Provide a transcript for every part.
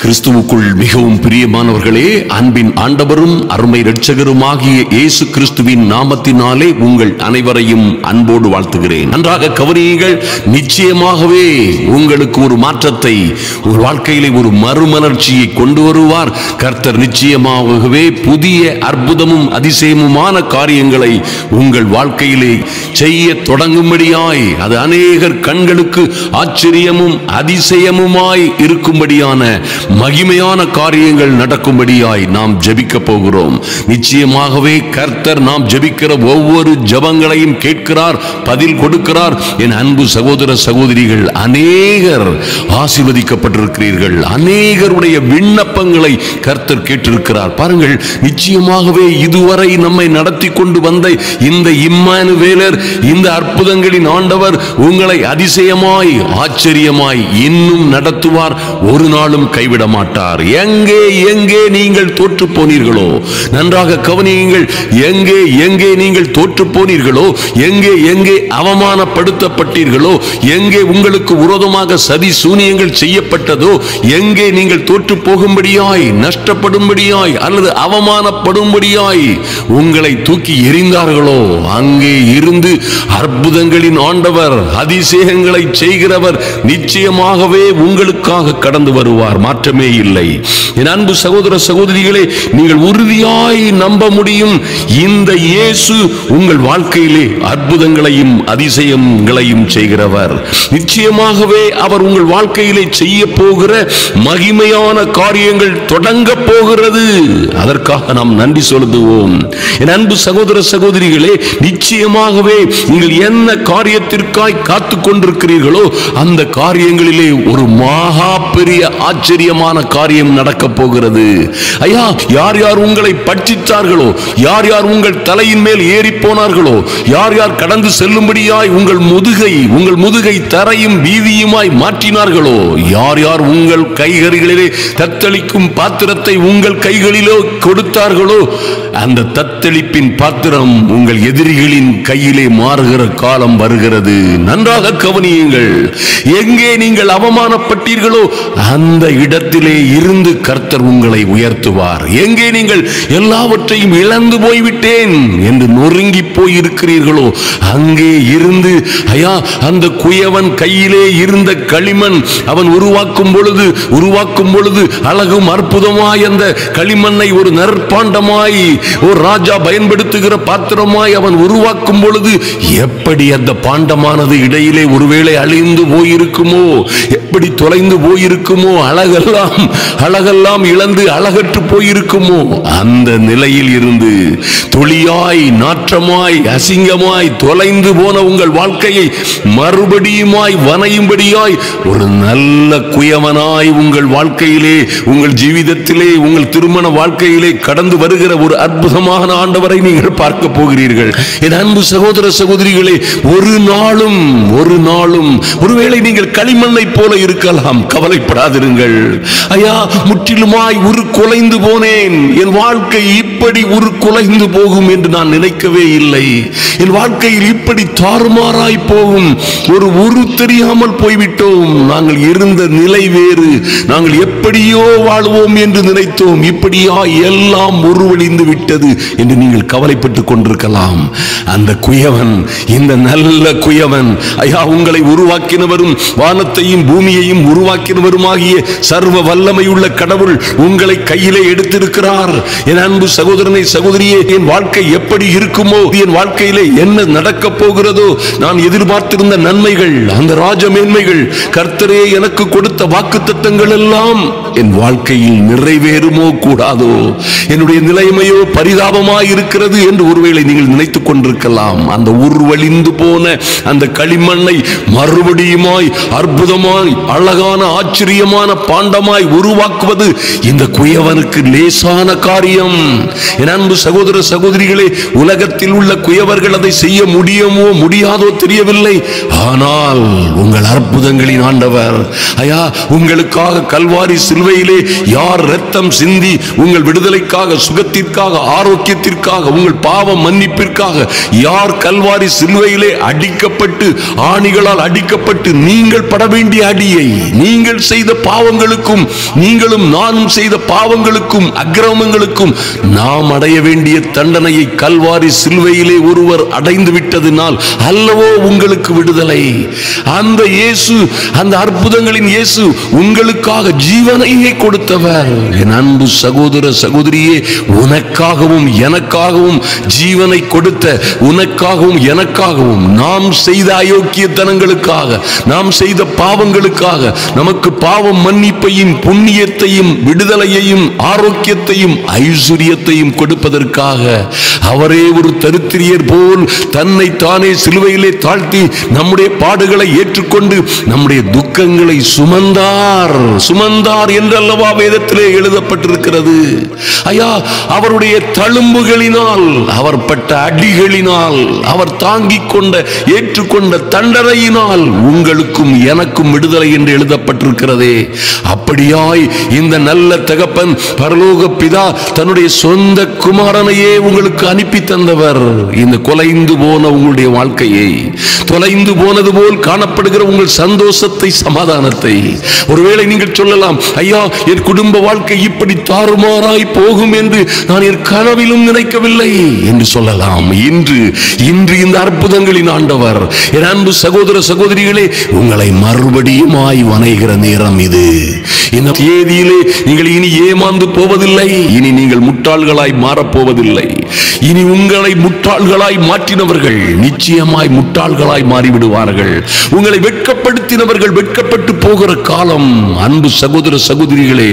கிறிஸ்துவுக்குள் மிகவும் பிரியமானவர்களே, அன்பின் ஆண்டவரும் அருமை இரட்சகருமாகிய இயேசு கிறிஸ்துவின் நாமத்தினாலே உங்கள் அனைவரையும் அன்போடு வாழ்த்துகிறேன். நன்றாக கவனியுங்கள். நிச்சயமாகவே உங்களுக்கு ஒரு மாற்றத்தை, உங்கள் வாழ்க்கையிலே ஒரு மறுமலர்ச்சியை கொண்டு வருவார் கர்த்தர். நிச்சயமாகவே புதிய அற்புதமும் அதிசயமுமான காரியங்களை உங்கள் வாழ்க்கையிலே செய்ய தொடங்கும்படியாய், அது அநேகர் கண்களுக்கு ஆச்சரியமும் அதிசயமுமாய் இருக்கும்படியான மகிமையான காரியங்கள் நடக்கும்படியாய் நாம் ஜெபிக்க போகிறோம். நிச்சயமாகவே கர்த்தர் நாம் ஜெபிக்கிற ஒவ்வொரு ஜெபங்களையும் கேட்கிறார், பதில் கொடுக்கிறார். என் அன்பு சகோதர சகோதரிகள், அநேகர் ஆசீர்வதிக்கப்பட்டிருக்கிறீர்கள். அநேகருடைய விண்ணப்பங்களை கர்த்தர் கேட்டிருக்கிறார். பாருங்கள், நிச்சயமாகவே இதுவரை நம்மை நடத்தி கொண்டு வந்த இந்த இம்மானுவேலர், இந்த அற்புதங்களின் ஆண்டவர் உங்களை அதிசயமாய் ஆச்சரியமாய் இன்னும் நடத்துவார். ஒரு நாளும் கைவிட மாட்டார். எங்கே எங்கே நீங்கள் தோற்று போனீர்களோ, நன்றாக கவனியுங்கள், எங்கே எங்கே நீங்கள் தோற்று போனீர்களோ, எங்கே எங்கே அவமானப்படுத்தப்பட்டீர்களோ, எங்கே உங்களுக்கு விரோதமாக சதி சூனியங்கள் செய்யப்பட்டதோ, எங்கே நீங்கள் தோற்று போகும்படியாய், நஷ்டப்படும்படியாய் அல்லது அவமானப்படும்படியாய் உங்களை தூக்கி எறிந்தார்களோ, அங்கே இருந்து அற்புதங்களின் ஆண்டவர், அதிசயங்களை செய்கிறவர் நிச்சயமாகவே உங்களுக்காக கடந்து வருவார். மாற்றமே இல்லை. என் அன்பு சகோதர சகோதரிகளே, நீங்கள் உறுதியாய் நம்ப முடியும், இந்த இயேசு உங்கள் வாழ்க்கையிலே அற்புதங்களையும் அதிசயங்களையும் செய்கிறவர். நிச்சயமாகவே அவர் உங்கள் வாழ்க்கையிலே செய்ய போகிற மகிமையான காரியங்கள் தொடங்க போகிறது. அதற்காக நாம் நன்றி செலுத்துவோம். என் அன்பு சகோதர சகோதரிகளே, நிச்சயமாகவே நீங்கள் என்ன காரியத்திற்காய் காத்து கொண்டிருக்கிறீர்களோ அந்த காரியங்களிலே ஒரு மகா பெரிய ஆச்சரியமான காரியம் நடக்க போகிறது. ஐயா, யார் யார் உங்களை பட்சித்தார்களோ, யார் யார் உங்கள் தலையின் மேல் ஏறி போனார்களோ, யார் யார் கடந்து செல்லும்படியாய் உங்கள் முதுகை தரையும் வீதியுமாய் மாற்றினார்களோ, யார் யார் உங்கள் கைகளிலே தத்தளிக்கும் பாத்திரத்தை உங்கள் கைகளிலோ கொடுத்தார்களோ, அந்த தத்தளிப்பின் பாத்திரம் உங்கள் எதிரிகளின் கையிலே மாறுகிற காலம் வருகிறது. நன்றாக கவனியுங்கள். எங்கே நீங்கள் அவமானப்பட்டீர்களோ அந்த இடத்திலே இருந்து கர்த்தர் உங்களை உயர்த்துவார். எங்கே நீங்கள் எல்லாவற்றையும் இழந்து போய்விட்டேன் என்று நொறுங்கி போயிருக்கிறீர்களோ, அங்கே இருந்து ஐயா, அந்த குயவன் கையிலே இருந்த களிமண் அவன் உருவாக்கும் பொழுது அழகும் அற்புதமாய் அந்த களிமண்ணை ஒரு நற்பாண்டமாய், ஒரு ராஜா பயன்படுத்துகிற பாத்திரமாய் அவன் உருவாக்கும் பொழுது எப்படி அந்த பாண்டமானது இடையிலே ஒருவேளை அழிந்து போயிருக்குமோ, எப்படி தொலைந்து போயிருக்குமோ, அழகெல்லாம் இழந்து அழகற்று போயிருக்குமோ, அந்த நிலையில் இருந்து துளியாய், நாற்றமாய், அசிங்கமாய் தொலைந்து போன உங்கள் வாழ்க்கையை மறுபடியுமாய் வனையும்படியாய் ஒரு நல்ல குயவனாய் உங்கள் வாழ்க்கையிலே, உங்கள் ஜீவிதத்திலே, உங்கள் திருமண வாழ்க்கையிலே கடந்து வருகிற ஒரு அற்புதமான ஆண்டவரை நீங்கள் பார்க்க போகிறீர்கள். என் அன்பு சகோதர சகோதரிகளே, ஒரு நாளும் ஒருவேளை நீங்கள் களிமண்ணை போல இருக்கலாம், கவலைப்படாதிருங்கள். ஐயா, முற்றிலுமாய் உருக்குலைந்து போனேன், என் வாழ்க்கை இப்படி உருக்குலைந்து போகும் என்று நான் நினைக்கவே இல்லை. என் வாழ்க்கையில் இப்படி தாறுமாறாய் போகும், ஒரு தெரியாமல் போய்விட்டோம், நாங்கள் இருந்த நிலை வேறு, நாங்கள் எப்படியோ வாழ்வோம் என்று நினைத்தோம், இப்படியா எல்லாம் உருவழிந்து விட்டது என்று நீங்கள் கவலைப்பட்டுக் கொண்டிருக்கலாம். அந்த குயவன், இந்த நல்ல குயவன், ஐயா, உங்களை உருவாக்கினவரும் வானத்தையும் பூமியையும் உருவாக்கினவருமாகிய சர்வ வல்லமையுள்ள கடவுள் உங்களை கையிலே எடுத்திருக்கிறார். என் அன்பு சகோதரனை சகோதரியே, என் வாழ்க்கை எப்படி இருக்குமோ, என் வாழ்க்கையிலே என்ன நடக்க போகிறதோ, நான் எதிர்பார்த்திருந்த நன்மைகள், அந்த ராஜ மேன்மைகள், கர்த்தரே எனக்கு கொடுத்த வாக்குத்தத்தங்கள் எல்லாம் என் வாழ்க்கையில் நிறைவேறுமோ கூடாதோ, என்னுடைய நிலைமையோ பரிதாபமாய் இருக்கிறது என்று ஒருவேளை நீங்கள் நினைத்துக் கொண்டிருக்கலாம். அந்த உருவழிந்து போன அந்த களிமண்ணை மறுபடியுமாய் அற்புதமாய் அழகான ஆச்சரியமான பாண்டமாய் உருவாக்குவது இந்த குயவனுக்கு லேசான காரியம். என் அன்பு சகோதர சகோதரிகளே, உலகத்தில் உள்ள குயவர்கள் அதை செய்ய முடியுமோ முடியாதோ தெரியவில்லை. ஆனால் உங்கள் அற்புதங்களின் ஆண்டவர், ஐயா, உங்களுக்காக கல்வாரி சிலுவையிலே யார் இரத்தம் சிந்தி உங்கள் விடுதலைக்காக, சுகத்திற்காக, ஆரோக்கியத்திற்காக, உங்கள் பாவ மன்னிப்பிற்காக யார் கல்வாரி சிலுவையிலே அடிக்கப்பட்டு, ஆணிகளால் அடிக்கப்பட்டு நீங்கள் பட வேண்டிய அடியை, நீங்கள் செய்த பாவங்களுக்கும், நீங்களும் நானும் செய்த பாவங்களுக்கும் அக்கிரமங்களுக்கும் நாம் அடைய வேண்டிய தண்டனையை கல்வாரி சிலுவையிலே ஒருவர் அடைந்து விட்டதினால் அல்லவோ உங்களுக்கு விடுதலை. அந்த இயேசு, அந்த அற்புதங்களின் இயேசு உங்களுக்காக ஜீவனையே கொடுத்தவர். என் அன்பு சகோதர சகோதரியே, உனக்காகவும் எனக்காகவும் ஜீவனை கொடுத்த, உனக்காகவும் எனக்காகவும் நாம் செய்த அயோக்கியத்தனங்களுக்காக, நாம் செய்த பாவங்களுக்காக, நமக்கு பாவம் மன்னிப்பையும் புண்ணியத்தையும் விடுதலையையும் ஆரோக்கியத்தையும் ஐஸ்வரியத்தையும் கொடுப்பதற்காக அவரே ஒரு தரித்திரியர் போல் தன்னை தானே சிலுவையிலே தாழ்த்தி நம்முடைய பாடுகளை ஏற்றுக்கொண்டு நம்முடைய துக்கங்களை சுமந்தார் என்றல்லவா வேதத்திலே எழுதப்பட்டிருக்கிறது. ஐயா, அவருடைய தழும்புகளினால், அவர் பட்ட அடிகளினால், அவர் தாங்கிக் கொண்ட ஏற்றுக்கொண்ட தண்டனையினால் உங்களுக்கும் எனக்கும் விடுதலை என்று எழுதப்பட்டிருக்கிறதே. அப்படியாய் இந்த நல்ல தகப்பன் பரலோக பிதா தன்னுடைய சொந்த குமாரனையே உங்களுக்கு அனுப்பி தந்தவர். இந்த கொலைந்து போன உங்களுடைய வாழ்க்கையை, தொலைந்து போனது போல் காணப்படுகிற உங்கள் சந்தோஷத்தை, சமாதானத்தை, ஒருவேளை நீங்கள் சொல்லலாம், ஐயா என் குடும்ப வாழ்க்கை இப்படி தாறுமாறாய் போகும் என்று நான் என் கனவிலும் நினைக்கவில்லை என்று சொல்லலாம். இன்று இந்த அற்புதங்களின் ஆண்டவர், என் அன்பு சகோதர சகோதரிகளே, உங்களை மறுபடியுமாய் வணைகிற நேரம் இது. இந்த தேதியிலே நீங்கள் இனி ஏமாந்து போவதில்லை. இனி நீங்கள் முட்டாள்களாய் மாறப்போவதில்லை. இனி உங்களை முட்டாள்களாய் மாற்றினவர்கள் நிச்சயமாய் முட்டாள்களாய் மாறிவிடுவார்கள். உங்களை வெட்கப்படுத்தினவர்கள் வெட்கப்பட்டு போகிற காலம். அன்பு சகோதர சகோதரிகளே,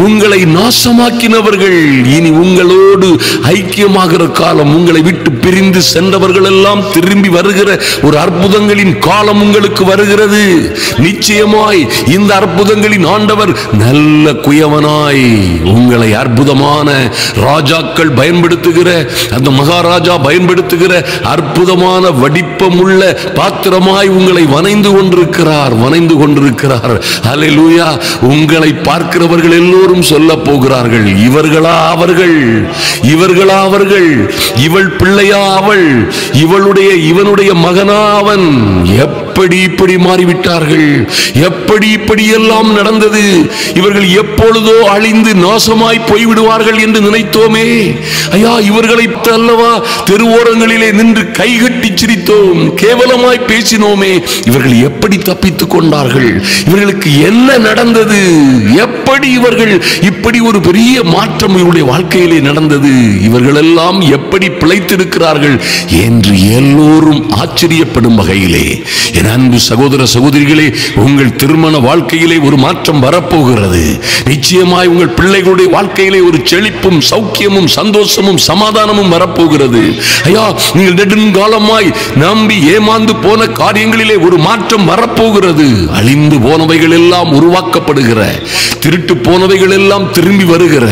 உங்களை நாசமாக்கினவர்கள் இனி உங்களோடு ஐக்கியமாகிற காலம். உங்களை விட்டு பிரிந்து சென்றவர்கள் எல்லாம் திரும்பி வருகிற ஒரு அற்புதங்களின் காலம் உங்களுக்கு வருகிறது. நிச்சயமாய் இந்த அற்புதங்களின் ஆண்டவர் நல்ல குயவனாய் உங்களை அற்புதமான ராஜாக்கள் பயன்படுத்துகிற, அந்த மகாராஜா பயன்படுத்துகிற அற்புதமான வடிப்பமுள்ள பாத்திரமாய் உங்களை வணைந்து கொண்டிருக்கிறார். அல்லேலூயா. உங்களை பார்க்கிறவர்கள் எல்லோரும் சொல்ல போகிறார்கள், இவர்களா அவர்கள், இவள் பிள்ளையா அவள், இவனுடைய மகனா அவன். எப்படி இப்படி மாறிவிட்டார்கள்? எப்படி இப்படி எல்லாம் நடந்தது? இவர்கள் எப்பொழுதோ அழிந்து நாசமாய் போய்விடுவார்கள் என்று நினைத்தோமே. ஐயா, இவர்களை அல்லவா தெருவோரங்களிலே நின்று கைகட்டி சிரித்தோம், கேவலமாய் பேசினோமே. இவர்கள் எப்படி தப்பித்துக் கொண்டார்கள்? இவர்களுக்கு என்ன நடந்தது? எப்படி இவர்கள் இப்படி ஒரு பெரிய மாற்றம் இவருடைய வாழ்க்கையிலே நடந்தது? இவர்கள் எல்லாம் எப்படி பிழைத்திருக்கிறார்கள் என்று எல்லோரும் ஆச்சரியப்படும் வகையிலே, என் அன்பு சகோதர சகோதரிகளே, உங்கள் திருமண வாழ்க்கையிலே ஒரு மாற்றம் வரப்போகிறது. நிச்சயமாய் உங்கள் பிள்ளைகளுடைய வாழ்க்கையிலே ஒரு செழிப்பும் சௌக்கியமும் சந்தோஷமும் சமாதானமும் வரப்போகிறது. ஐயா, நீங்கள் நெடுங்காலமாய் நம்பி ஏமாந்து போன காரியங்களிலே ஒரு மாற்றம் வரப்போகிறது. அழிந்து போனவைகள் எல்லாம் உருவாக்கப்படுகிற, திருட்டு போனவைகள் எல்லாம் திரும்பி வருகிற,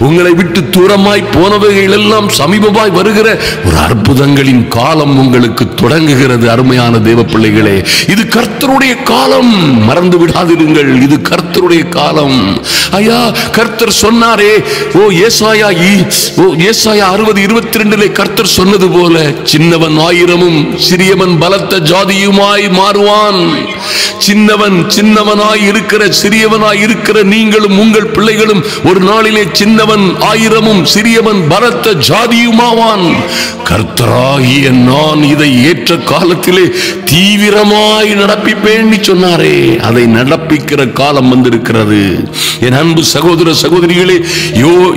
உங்களை விட்டு தூரமாய் போனவைகள் எல்லாம் சமீபமாய் வருகிற ஒரு அற்புதங்களின் காலம் உங்களுக்கு தொடங்குகிறது. அருமையான தேவ பிள்ளைகளே, இது கர்த்தருடைய காலம், மறந்து விடாதிருங்கள். இது கர்த்தருடைய காலம். ஐயா, கர்த்தர் சொன்னாரே, ஏசாயா 60:22 கர்த்தர் சொன்னது போல, சின்னவன் 1000 சிறியவன் பலத்த ஜாதியுமாய் மாறுவான். சின்னவனாய் இருக்கிற, சிறியவனாய் இருக்கிற நீங்களும் உங்கள் பிள்ளைகளும் ஒரு நாளிலே சின்னவன் 1000 சிறியவன் பலத்த ஜாதியுமாவான். கர்த்தராகிய நான் இதை ஏற்ற காலத்திலே தீவிரமாய் நடப்பிப்பேன் சொன்னாரே, அதை நடப்பிக்கிற காலம் வந்திருக்கிறது. என் அன்பு சகோதர சகோதரிகளே,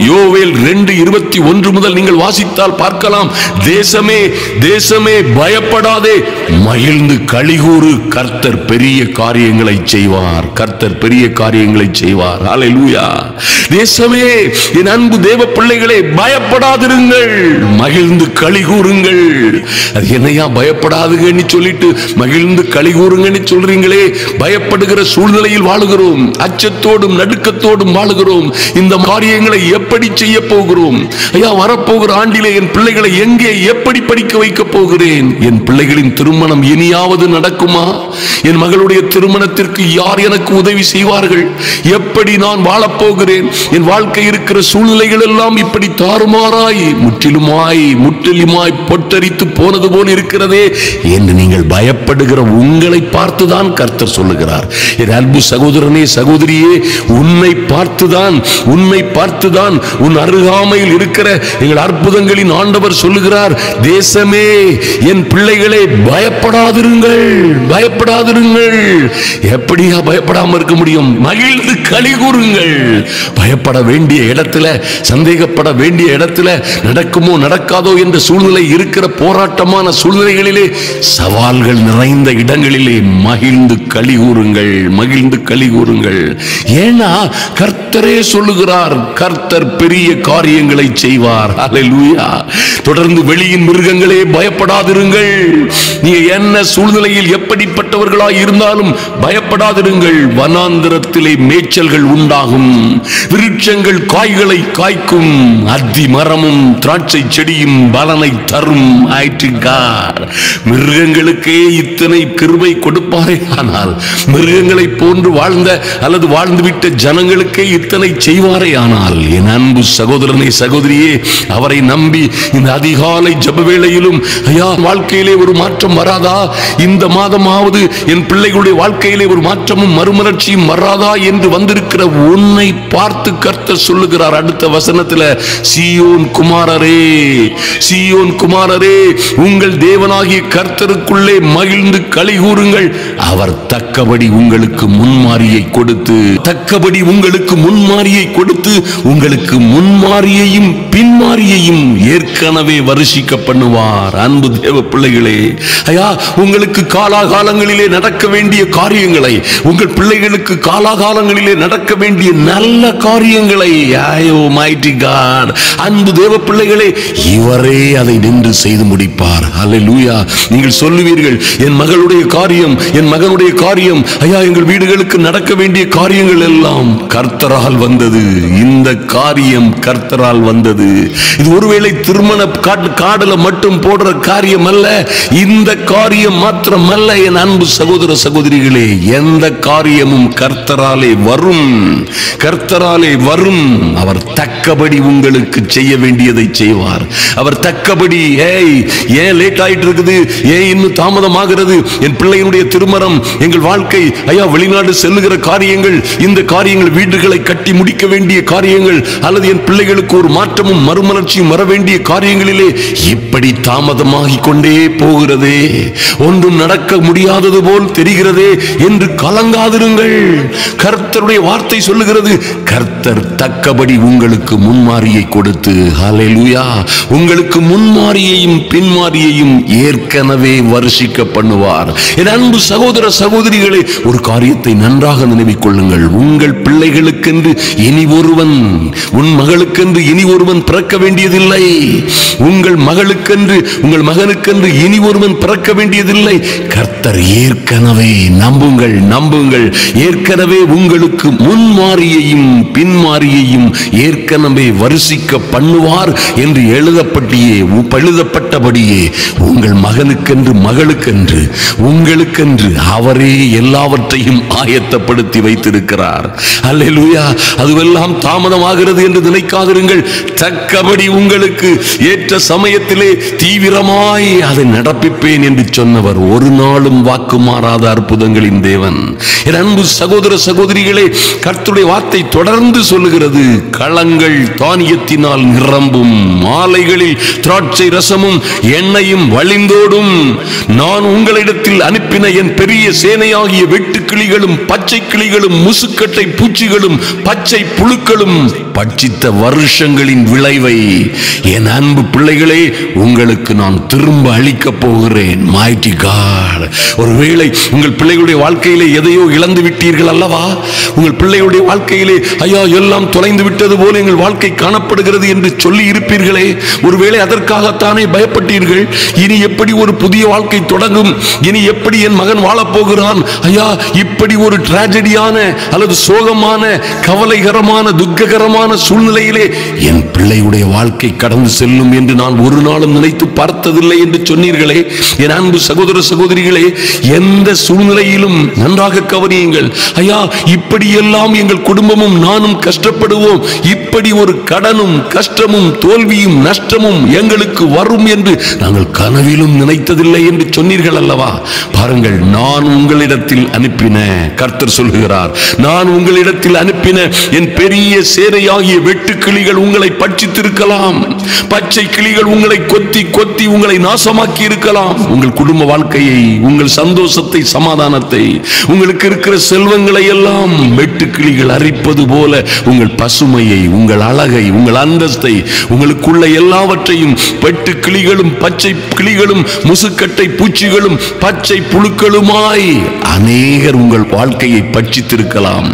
யோவேல் 2:21 முதல் நீங்கள் வாசித்தால் பார்க்கலாம். தேசமே பயப்படாதே, மகிழ்ந்து களிகூறு, கர்த்தர் பெரிய காரியங்களை செய்வார். அல்லேலூயா. தேசமே, என் அன்பு தேவ பிள்ளைகளே, பயப்படாதிருங்கள், மகிழ்ந்து களிகூறுங்கள். அது என்னையா பயப்படாதுங்கன்னு சொல்லிட்டு மகிழ்ந்து களிகூறுங்கன்னு சொல்றீங்களே? பயப்படுகிற சூழ்நிலையில் வாழுகிறோம், அச்சத்தோடும் நடுக்கத்தோடும் வாழுகிறோம். இந்த காரியங்களை எப்படி செய்ய போகிறோம்? ஐயா, வரப்போகிற ஆண்டிலே என் பிள்ளைகளை எங்கே எப்படி படிக்க வைக்க போகிறேன்? என் பிள்ளைகளின் திருமணம் இனியாவது நடக்குமா? என் மகளுடைய திருமணத்திற்கு யார் எனக்கு உதவி செய்வார்கள்? எப்படி நான் வாழப்போகிறேன்? என் வாழ்க்கை இருக்கிற சூழ்நிலைகள் எல்லாம் இப்படி தாறுமாறாய் முற்றிலுமாய் பொட்டரித்து போனது போல் இருக்கிறதே என்று நீங்கள் பயப்படுகிற உங்களை பார்த்துதான் கர்த்தர் சொல்லுகிறார். என் அன்பு சகோதரனே, சகோதரியே, உன்னை பார்த்துதான் உன் அருகாமையில் இருக்கிற எங்கள் அற்புதங்களின் ஆண்டவர் சொல்லுகிறார், தேசமே, என் பிள்ளைகளே, பயப்படாதிருங்கள். எப்படியா பயப்படாம இருக்க முடியும்? மகிழ்ந்து களி கூறுங்கள். பயப்பட வேண்டிய இடத்துல, சந்தேகப்பட வேண்டிய இடத்துல, நடக்குமோ நடக்காதோ என்ற சூழ்நிலை இருக்கிற போராட்டமான சூழ்நிலைகளிலே, சவால்கள் நிறைந்த இடங்களிலே மகிழ்ந்து களி கூறுங்கள். ஏன்னா கர்த்தரே சொல்லுகிறார், கர்த்தர் பெரிய காரியங்களை செய்வார். அல்லேலூயா. தொடர்ந்து வெளியின் மிருகங்களே பயப்படாதிருங்கள். நீங்க என்ன சூழ்நிலையில் எப்படிப்பட்டவர்களாய் இருந்தாலும் பயப்படாதிருங்கள். வனாந்திரத்திலே மேய்ச்சல்கள் உண்டாகும், விருட்சங்கள் காய்களை காய்க்கும், அத்தி மரமும் திராட்சை செடியும் பலனை தரும். மிருகங்களுக்கே இத்தனை கிருபை கொடுப்பாரே, ஆனால் மிருகங்களை போன்று வாழ்ந்த அல்லது வாழ்ந்துவிட்ட ஜனங்களுக்கே இத்தனை செய்வாரே ஆனால், என் அன்பு சகோதரனே, சகோதரியே, அவரை நம்பி இந்த அதிகாலை ஜெப வேளையிலும், ஐயா, வாழ்க்கையிலே ஒரு மாற்றம் வராதா? இந்த மாதமாவது என் பிள்ளைகளுடைய வாழ்க்கையிலே ஒரு மாற்றமும் மறுமலர்ச்சியும் வராதா என்று வந்திருக்கிற உன்னை பார்த்து கர்த்தர் சொல்லுகிறார் அடுத்த வசனத்தில், சீயோன் குமாரரே, உங்கள் தேவனாகிய கர்த்தருக்குள்ளே மகிழ்ந்து களி கூறுங்கள். அவர் தக்கபடி உங்களுக்கு முன்மாரியை கொடுத்து உங்களுக்கு முன்மாரியையும் பின்மாரியையும் ஏற்கனவே வருஷிக்க பண்ணுவார். அன்பு தேவ பிள்ளைகளே, ஐயா, உங்களுக்கு காலாகாலங்களிலே நடக்க வேண்டிய காரியங்களை, உங்கள் பிள்ளைகளுக்கு காலாகாலங்களிலே நடக்க வேண்டிய நல்ல காரியங்களை, அன்பு தேவ பிள்ளைகளே, இவரே அதை நின்று செய்து முடிப்பார். அல்லேலூயா. நீங்கள் சொல்லுவீர்கள், என் மகளுடைய காரியம், என் மகனுடைய காரியம், ஐயா, எங்கள் வீடுகளுக்கு நடக்க வேண்டிய காரியங்கள் எல்லாம் கர்த்தரால் வந்தது. இந்த காரியம் கர்த்தரால் வந்தது. இது ஒருவேளை திருமண காடுல மட்டும் போடுற காரியம் அல்ல. இந்த காரியம் மாத்திரமல்ல. என் அன்பு சகோதர சகோதரிகளே, எந்த காரியமும் கர்த்தராலே வரும். அவர் தக்கபடி உங்களுக்கு செய்ய வேண்டியதை செய்வார். அவர் தக்கபடி, ஏன் லேட் ஆயிட்டு இருக்குது, ஏன் இன்னும் தாமதமாகிறது, என் பிள்ளையினுடைய திருமணம், எங்கள் வாழ்க்கை, ஐயா, வெளிநாடு செல்லுகிற காரியங்கள், இந்த காரியங்கள், வீடுகளை கட்டி முடிக்க வேண்டிய காரியங்கள், அல்லது என் பிள்ளைகளுக்கு ஒரு மாற்றமும் மறுமலர்ச்சியும் வர வேண்டிய காரியங்களிலே இப்படி தாமதமாகி கொண்டே போகிறதே, ஒன்றும் நடக்க முடியாதது போல் தெரிகிறதே என்று கலங்காதிருங்கள். கர்த்தருடைய வார்த்தை சொல்லுகிறது, கர்த்தர் தக்கபடி உங்களுக்கு முன்மாரியை கொடுத்து, ஹல்லேலூயா, உங்களுக்கு முன்மாரியையும் பின்மாரியையும் ஏற்கனவே வருஷிக்க பண்ணுவார். என் அன்பு சகோதர சகோதரிகளே, ஒரு காரியத்தை நன்றாக நினைவில் கொள்ளுங்கள். உங்கள் பிள்ளைகளுக்கென்று இனி ஒருவன், உன் மகளுக்கென்று இனி ஒருவன் பிறக்க வேண்டியதில்லை. உங்கள் மகளுக்கென்று, உங்கள் மகனுக்கென்று இனி ஒருவன் பிறக்க வேண்டியதில்லை. கர்த்தர் ஏற்கனவே, நம்புங்கள், ஏற்கனவே உங்களுக்கு முன்மாரியையும் பின்மாரியையும் ஏற்கனவே வருஷிக்க பண்ணுவார் என்று எழுதப்பட்டபடியே உங்கள் மகனுக்கென்று, மகளுக்கென்று, உங்களுக்கென்று அவரே எல்லாவற்றையும் ஆயத்தப்படுத்தி வைத்திருக்கிறார். அல்லேலூயா. அதுவெல்லாம் தாமதமாகிறது என்று நினைக்காதிருங்கள். தக்கபடி உங்களுக்கு ஏற்ற சமயத்திலே தீவிரமாய் அதை நடப்பிப்பேன் என்று சொன்னவர் ஒரு நாளும் வாக்கு மாறாத அற்புதங்களின் தேவன். என் அன்பு சகோதர சகோதரிகளே, கர்த்தருடைய வார்த்தை தொடர்ந்து சொல்லுகிறது, களங்கள் தானியத்தினால் நிரம்பும், மாலைகளில் திராட்சை ரசமும் எண்ணெயும் வழிந்தோடும். நான் உங்களிடத்தில் அனுப்பின என் பெரிய சேனையாகிய வெட்டுக்கிளிகளும் பச்சை கிளிகளும் முசுக்கட்டை பூச்சிகளும் பச்சை புழுக்களும் பட்சித்த வருஷங்களின் விளைவை என் அன்பு பிள்ளைகளே உங்களுக்கு நான் திரும்ப அளிக்க போகிறேன். Mighty God. ஒருவேளை உங்கள் பிள்ளைகளுடைய வாழ்க்கையிலே எதையோ இழந்து விட்டீர்கள் அல்லவா? உங்கள் பிள்ளைகளுடைய வாழ்க்கையிலே ஐயா எல்லாம் தொலைந்து விட்டது போல எங்கள் வாழ்க்கை காணப்படுகிறது என்று சொல்லி இருப்பீர்களே. ஒருவேளை அதற்காகத்தானே பயப்பட்டீர்கள். இனி எப்படி ஒரு புதிய வாழ்க்கை தொடங்கும், இனி எப்படி என் மகன் வாழப்போகிறான், ஐயா இப்படி ஒரு டிராஜடியான அல்லது சோகமான கவலைகரமான துக்ககரமான சூழ்நிலையிலே என் பிள்ளையுடைய வாழ்க்கை கடந்து செல்லும் என்று நான் ஒரு நாளும் நினைத்து பார்த்து பார்த்ததில்லை என்று சொன்னீர்களே. என் அன்பு சகோதர சகோதரிகளே, எந்த சூழ்நிலையிலும் நன்றாக கவனியுங்கள். ஐயா, இப்படியெல்லாம் எங்கள் குடும்பமும் நானும் கஷ்டப்படுவோம், இப்படி ஒரு கடனும் கஷ்டமும் தோல்வியும் நஷ்டமும் எங்களுக்கு வரும் என்று நாங்கள் கனவிலும் நினைத்ததில்லை என்று சொன்னீர்கள் அல்லவா? பாருங்கள், நான் உங்களிடத்தில் அனுப்பின, கர்த்தர் சொல்கிறார், நான் உங்களிடத்தில் அனுப்பின என் பெரிய சேனையாகிய வெட்டுக்கிளிகள் உங்களை பட்சித்திருக்கலாம். பச்சை கிளிகள் உங்களை கொத்தி கொத்தி உங்களை நாசமாக்கி இருக்கலாம். உங்கள் குடும்ப வாழ்க்கையை, உங்கள் சந்தோஷத்தை, சமாதானத்தை, உங்களுக்கு இருக்கிற செல்வங்களை எல்லாம் வெட்டுக்கிளிகள் அரிப்பது போல உங்கள் பசுமையை, உங்கள் அழகை, உங்கள் அந்தஸ்தை, உங்களுக்குள்ள எல்லாவற்றையும் வெட்டு கிளிகளும் பச்சை கிளிகளும் முசுக்கட்டை பூச்சிகளும் பச்சை புழுக்களுமாய் அநேகர் உங்கள் வாழ்க்கையை பட்சித்திருக்கலாம்.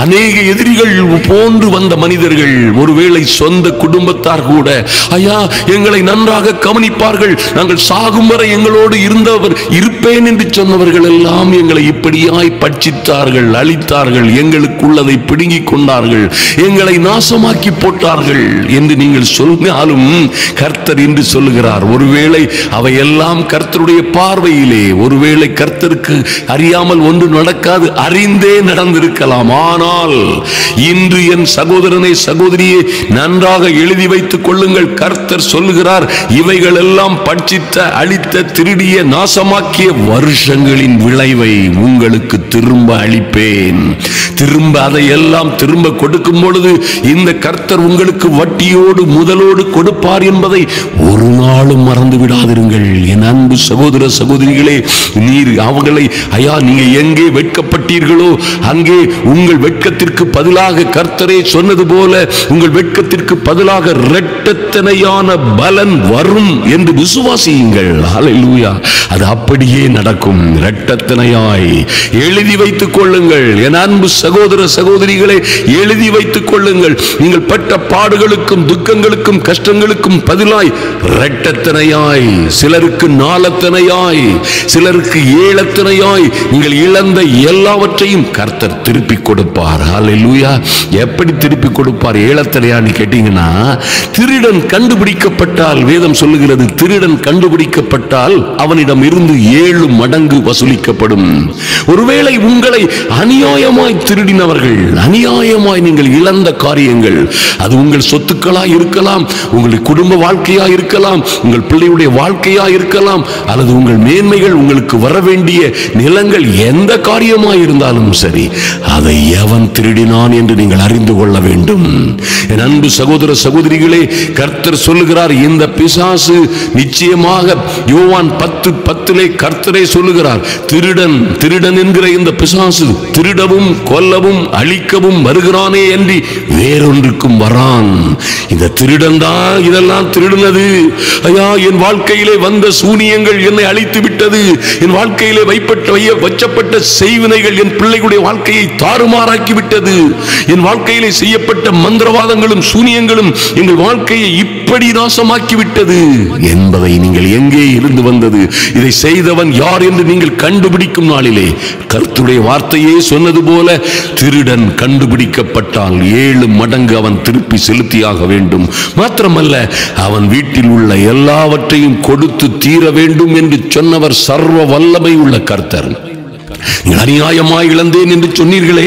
அநேக எதிரிகள் போன்று வந்த மனிதர்கள், ஒருவேளை சொந்த குடும்பத்தார் கூட, ஐயா எங்களை நன்றாக கவனிப்பார்கள், நாங்கள் சாகும் வரை எங்களோடு இருந்தவர் இருப்பேன் என்று சொன்னவர்கள் எல்லாம் எங்களை இப்படியாய் பட்சித்தார்கள், அழித்தார்கள், எங்களுக்குள்ளதை பிடுங்கிக் கொண்டார்கள், எங்களை நாசமாக்கி போட்டார்கள் என்று நீங்கள் சொன்னாலும் கர்த்தர் என்று சொல்லுகிறார், ஒருவேளை அவையெல்லாம் கர்த்தருடைய பார்வையிலே, ஒருவேளை கர்த்தருக்கு அறியாமல் ஒன்று நடக்காது, அறிந்தே நடந்திருக்கலாம். ஆனால் இன்று என் சகோதரனை சகோதரியே நன்றாக எழுதி வைத்துக் கொள்ளுங்கள். கர்த்தர் சொல்லுகிறார், இவைகள் எல்லாம் பட்சித்த, அழித்த, திருடிய, நாசமாக்கிய வருஷங்களின் விளைவை உங்களுக்கு திரும்ப அளிப்பேன். திரும்ப அதையெல்லாம் திரும்ப கொடுக்கும் பொழுது இந்த கர்த்தர் உங்களுக்கு வட்டியோடு முதலோடு கொடுப்பார் என்பதை ஒரு நாளும் மறந்து விடாதிருங்கள். என் அன்பு சகோதர சகோதரிகளே, நீர் அவர்களை, ஐயா நீங்க எங்கே வெட்கப்பட்டீர்களோ அங்கே உங்கள் வெட்கத்திற்கு பதிலாக கர்த்தரே சொன்னது போல உங்கள் வெட்கத்திற்கு பதிலாக இரட்டத்தனையான பலன் வரும் என்று விசுவாசியுங்கள். ஹல்லேலூயா. அது அப்படியே நடக்கும். இரட்டத்தனையாய் எழுதி வைத்துக் கொள்ளுங்கள். என் அன்பு சகோதர சகோதரிகளை எழுதி வைத்துக் கொள்ளுங்கள். நீங்கள் பட்ட பாடுகளுக்கும் துக்கங்களுக்கும் கஷ்டங்களுக்கும் பதிலாய் இரட்டத்தனையாய், சிலருக்கு நாலத்தனையாய், சிலருக்கு ஏழத்தனையாய் நீங்கள் இழந்த எல்லாவற்றையும் கர்த்தர் திருப்பி கொடுப்பார். ஹல்லேலூயா. எப்படி திருப்பி கொடுப்பார்? ஏழத்தனையான்னு கேட்டீங்கன்னா, திருடன் கண்டுபிடிக்கப்பட்டால், வேதம் சொல்லுகிறது, திருடன் கண்டுபிடிக்கப்பட்டால் அவனிடம் இருந்து 7 மடங்கு வசூலிக்கப்படும். ஒருவேளை உங்களை அநியாயமாய் திருடினவர்கள், அநியாயமாய் நீங்கள் இழந்த காரியங்கள், அது உங்கள் சொத்துக்களாய் இருக்கலாம், உங்கள் குடும்ப வாழ்க்கையா இருக்கலாம், உங்கள் பிள்ளையுடைய வாழ்க்கையா இருக்கலாம், அல்லது உங்கள் மேன்மைகள், உங்களுக்கு வர வேண்டிய நிலங்கள், எந்த காரியமாய் இருந்தாலும் சரி, அதை எவன் திருடினான் என்று நீங்கள் அறிந்து கொள்ள வேண்டும். என் அன்பு சகோதர சகோதரிகளே, கர்த்தர் சொல்லுகிறார், இந்த பிசாசு நிச்சயமாக யோவான் 10:10 கர்த்தரே சொல்லுகிறார், திருடன் திருடன் என்கிற இந்த பிசாசு திருடவும் கொல்லவும் அழிக்கவும் வருகிறானே என்று வேறொன்றுக்கும் வரான். இந்த திருடன் தான் இதெல்லாம் திருடுனது. ஐயா, என் வாழ்க்கையிலே வந்த சூனியங்கள் என்னை அழித்து விட்டது. என் வாழ்க்கையிலே வைக்கப்பட்ட செய்வினைகள் என் பிள்ளைகளுடைய வாழ்க்கையை தாறுமாறாக்கி விட்டது. என் வாழ்க்கையிலே செய்யப்பட்ட மந்திரவாதங்களும் சூனியங்களும் எங்கள் வாழ்க்கையை இப்படி நாசமாக்கி விட்டது என்பதை நீங்கள் எங்கே இருந்து வந்தது, இதை செய்தவன் யார் என்று நீங்கள் கண்டுபிடிக்கும் நாளிலே கர்த்தருடைய வார்த்தையே சொன்னது போல, திருடன் கண்டுபிடிக்கப்பட்டால் 7 மடங்கு அவன் திருப்பி செலுத்தியாக வேண்டும். மாத்திரமல்ல, அவன் வீட்டில் உள்ள எல்லாவற்றையும் கொடுத்து தீர வேண்டும் என்று சொன்னவர் சர்வ வல்லமை உள்ள கர்த்தர். அநியாயமாய் இழந்தேன் என்று சொன்னீர்களே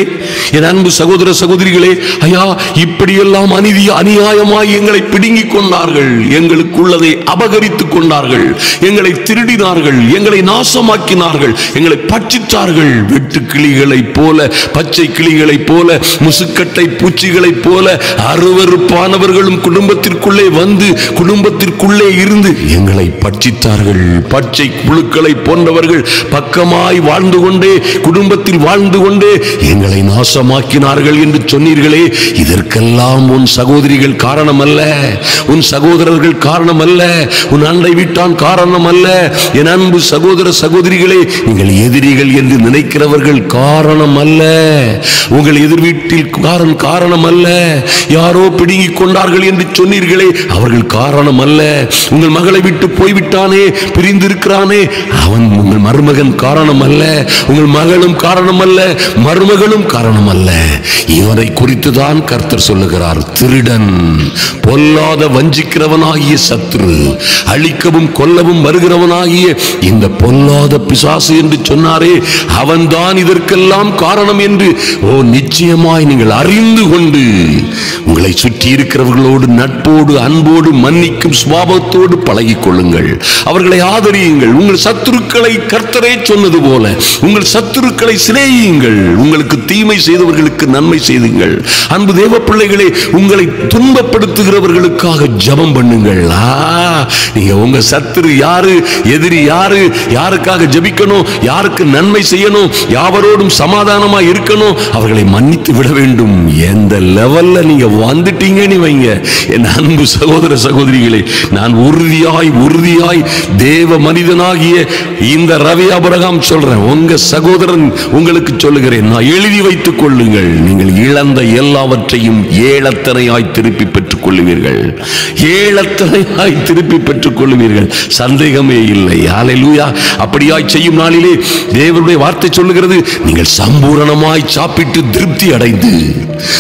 என் அன்பு சகோதர சகோதரிகளே, ஐயா இப்படியெல்லாம் அநியாயமாய் எங்களை பிடுங்கிக் கொண்டார்கள், எங்களுக்குள்ளதை அபகரித்துக் கொண்டார்கள், எங்களை திருடினார்கள், எங்களை நாசமாக்கினார்கள், எங்களை பட்சித்தார்கள். வெட்டு கிளிகளைப் போல, பச்சை கிளிகளைப் போல, முசுக்கட்டை பூச்சிகளைப் போல அருவருப்பானவர்களும் குடும்பத்திற்குள்ளே வந்து குடும்பத்திற்குள்ளே இருந்து எங்களை பட்சித்தார்கள். பச்சை புழுக்களை போன்றவர்கள் பக்கமாய் வாழ்ந்து கொண்டே, குடும்பத்தில் வாழ்ந்து கொண்டே எங்களை நாசமாக்கினார்கள் என்று சொன்னீர்களே, இதற்கெல்லாம் உன் சகோதரிகள் காரணம் அல்ல, உன் சகோதரர்கள் காரணம் அல்ல, உன் அண்டை வீட்டான் காரணம் அல்ல. என் அன்பு சகோதர சகோதரிகளே, நீங்கள் எதிரிகள் என்று நினைக்கிறவர்கள் காரணம் அல்ல, உங்கள் எதிர் வீட்டில் காரணம் அல்ல. யாரோ பிடுங்கிக் கொண்டார்கள் என்று சொன்னீர்களே, அவர்கள் காரணம் அல்ல. உங்கள் மகளை விட்டு போய்விட்டானே, பிரிந்திருக்கிறானே, அவன் உங்கள் மருமகன் காரணம் அல்ல. உங்கள் உங்கள் மகளும் காரணம் அல்ல, மருமகளும் காரணம் அல்ல. இவனை குறித்து தான் கர்த்தர் சொல்லுகிறார், திருடன், பொல்லாத வஞ்சிக்கிறவனாகிய சத்துரு, அழிக்கவும் கொல்லவும் வருகிறவனாகிய இந்த பொல்லாத பிசாசு என்று சொன்னாரே, அவன்தான் இதற்கெல்லாம் காரணம் என்று நிச்சயமாய் நீங்கள் அறிந்து கொண்டு உங்களை சுற்றி இருக்கிறவர்களோடு நட்போடு அன்போடு மன்னிக்கும் சுபாவத்தோடு பழகிக் கொள்ளுங்கள். அவர்களை ஆதரியுங்கள். உங்கள் சத்துருக்களை கர்த்தரே சொன்னது போல உங்கள் சத்துருக்களை சிநேகியுங்கள். உங்களுக்கு தீமை செய்தவர்களுக்கு நன்மை செய்துங்கள். அன்பு தேவ பிள்ளைகளே, உங்களை துன்பப்படுத்துகிறவர்களுக்காக ஜெபம் பண்ணுங்கள். நீங்க உங்க சத்துரு யாரு, எதிரி யாரு, யாருக்காக ஜெபிக்கணும், யாருக்கு நன்மை செய்யணும், யாவரோடும் சமாதானமா இருக்கணும், அவர்களை மன்னித்து விட வேண்டும். எந்த லெவல்ல நீங்க வந்துட்டீங்கன்னு வைங்க, என் அன்பு சகோதர சகோதரிகளே, நான் உறுதியாய் தேவ மனிதனாகிய இந்த ரவி ஆபிரகாம் சொல்றேன், உங்க சகோதரன் உங்களுக்கு சொல்லுகிறேன், நான் எழுதி வைத்துக் கொள்ளுங்கள். நீங்கள் இழந்த எல்லாவற்றையும் ஏழத்தனையாய் திருப்பி பெற்றுக் கொள்ளுவீர்கள். ஏழத்தனையாய் திருப்பி பெற்றுக் கொள்ளுவீர்கள், சந்தேகமே இல்லை. ஹல்லேலூயா. அப்படியாய் செய்யும் நாளிலே தேவனுடைய வார்த்தை சொல்லுகிறது, நீங்கள் சம்பூரணமாய் சாப்பிட்டு திருப்தி அடைந்து,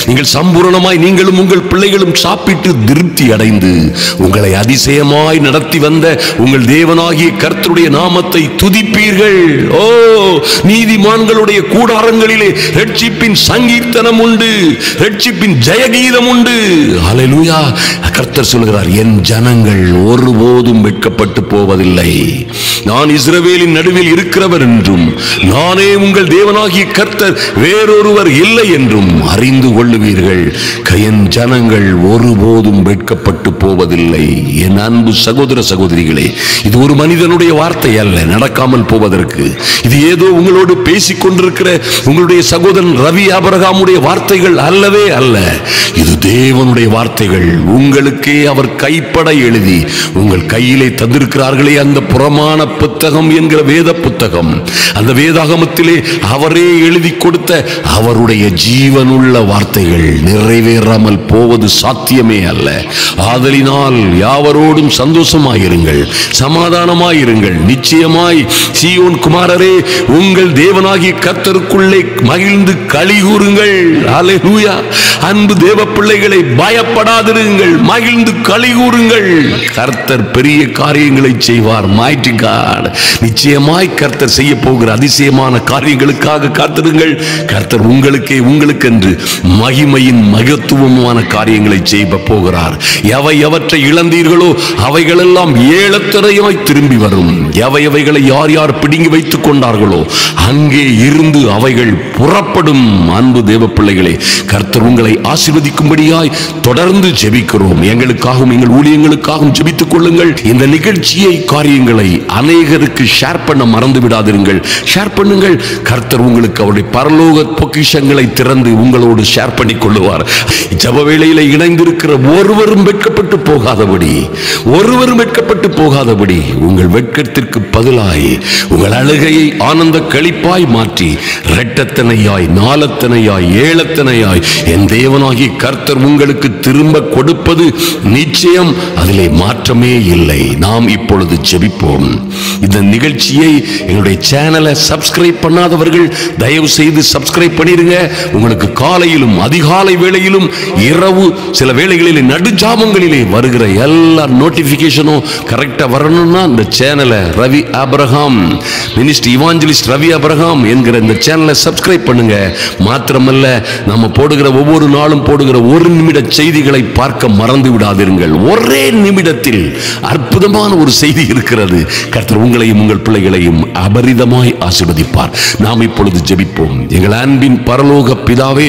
நீங்கள் சம்பூரணமாய் நீங்களும் உங்கள் பிள்ளைகளும் சாப்பிட்டு திருப்தி அடைந்து உங்களை அதிசயமாய் நடத்தி வந்த உங்கள் தேவனாகிய கர்த்தருடைய நாமத்தை துதிப்பீர்கள். ஓ, நீதிமான்களுடைய கூடாரங்களிலே ரட்சிப்பின் சங்கீர்த்தனம் உண்டு, ரட்சிப்பின் ஜெயகீதம் உண்டு. ஹல்லேலூயா. கர்த்தர் சொல்கிறார், என் ஜனங்கள் ஒருபோதும் வெட்கப்பட்டு போவதில்லை. நான் இஸ்ரவேலின் நடுவில் இருக்கிறவர் என்றும், நானே உங்கள் தேவனாகிய கர்த்தர், வேறொருவர் இல்லை என்றும் அறிந்து கொள்ளுவீர்கள். என் ஜனங்கள் ஒருபோதும் வெட்கப்பட்டு போவதில்லை. என் அன்பு சகோதர சகோதரிகளே, இது ஒரு மனிதனுடைய வார்த்தை அல்ல நடக்காமல் போவதற்கு. இது ஏதோ உங்களோடு பேசிக் கொண்டிருக்கிற உங்களுடைய சகோதரன் ரவி ஆபிரகாமுடைய வார்த்தைகள் அல்லவே அல்ல. இது தேவனுடைய வார்த்தைகள். உங்களுக்கே அவர் கைப்பட எழுதி உங்கள் கையிலே தந்திருக்கிறார்களே, அந்த புறமான புத்தகம் என்கிற வேத புத்தகம், அந்த வேதாகமத்திலே அவரே எழுதி கொடுத்த அவருடைய ஜீவனுள்ள வார்த்தைகள் நிறைவேறாமல் போவது சாத்தியமே அல்ல. ஆதலினால் யாவரோடும் சந்தோஷமாயிருங்கள், சமாதானமாயிருங்கள். நிச்சயமாய் சீயோன் குமாரரே, உங்கள் தேவனாகிய கர்த்தருக்குள்ளே மகிழ்ந்து களி கூறுங்கள். ஹல்லேலூயா. அன்பு தேவ பிள்ளைகளை, பயப்படாதிருங்கள், மகிழ்ந்து களி கூறுங்கள். கர்த்தர் பெரிய காரியங்களை செய்வார். Mighty God. நிச்சயமாய் கர்த்தர் செய்ய போகிற அதிசயமான காரியங்களுக்காக காத்திருங்கள். கர்த்தர் உங்களுக்கென்று மகிமையின் மகத்துவமான காரியங்களை செய்ய போகிறார். எவற்றை இழந்தீர்களோ அவைகளெல்லாம் ஏழத்தனையாய் திரும்பி வரும். எவைகளை யார் யார் பிடுங்கி வைத்துக் கொண்டார்களோ அங்கே இருந்து அவைகள் புறப்படும். அன்பு தேவ பிள்ளைகளே, கர்த்தர் உங்களை ஆசீர்வதிக்கும்படியாய் தொடர்ந்து ஜெபிக்கிறோம். எங்களுக்காகவும் எங்கள் ஊழியங்களுக்காகவும் ஜெபித்துக் கொள்ளுங்கள். இந்த நிகழ்ச்சியை, காரியங்களை அநேகருக்கு ஷேர் பண்ண மறந்து விடாதிருங்கள். ஷேர் பண்ணுங்கள். கர்த்தர் உங்களுக்கு அவருடைய பரலோக பொக்கிஷங்களை திறந்து உங்களோடு ஷேர் பண்ணிக் கொள்ளுவார். ஜெப வேளையில இணைந்திருக்கிற ஒருவரும் வெட்கப்பட்டு போகாதபடி உங்கள் வெட்கத்திற்கு பதிலாய் உங்கள் அழுகையை ஆனந்த களிப்பாய் மாற்றி இரட்டத்தனையாய், நாலத்தனையாய், ஏழத்தனையாய் என் தேவனாகிய கர்த்தர் உங்களுக்கு திரும்ப கொடுப்பது நிச்சயம். அதிலே மாற்றமே இல்லை. நாம் இப்பொழுது ஜெபிப்போம். இந்த நிகழ்ச்சியை, என்னுடைய சேனலை சப்ஸ்கிரைப் பண்ணாதவர்கள் தயவு செய்து சப்ஸ்கிரைப் பண்ணிருங்க. உங்களுக்கு காலையிலும் அதிகாலை வேளையிலும் இரவு சில வேளைகளிலே நடுஜாமங்களிலே வருகிற எல்லா நோட்டிபிகேஷனும் கரெக்டா வரணும்னா இந்த சேனலை Ravi Abraham ministry இவாஞ்சலிஸ்ட் Ravi Abraham என்கிற இந்த சேனலை சப்ஸ்கிரைப் பண்ணுங்க. மாத்திரமல்ல, நம்ம போடுகிற ஒவ்வொரு நாளும் போடுகிற ஒரு நிமிட செய்திகளை பார்க்க மறந்து விடாதிருங்கள். ஒரே நிமிடத்தில் அற்புதமான ஒரு செய்தி இருக்கிறது. கர்த்தர் உங்களையும் உங்கள் பிள்ளைகளையும் அபரிதமாய் ஆசீர்வதிப்பார். நாம் இப்பொழுது ஜெபிப்போம். எங்கள் அன்பின் பரலோக பிதாவே,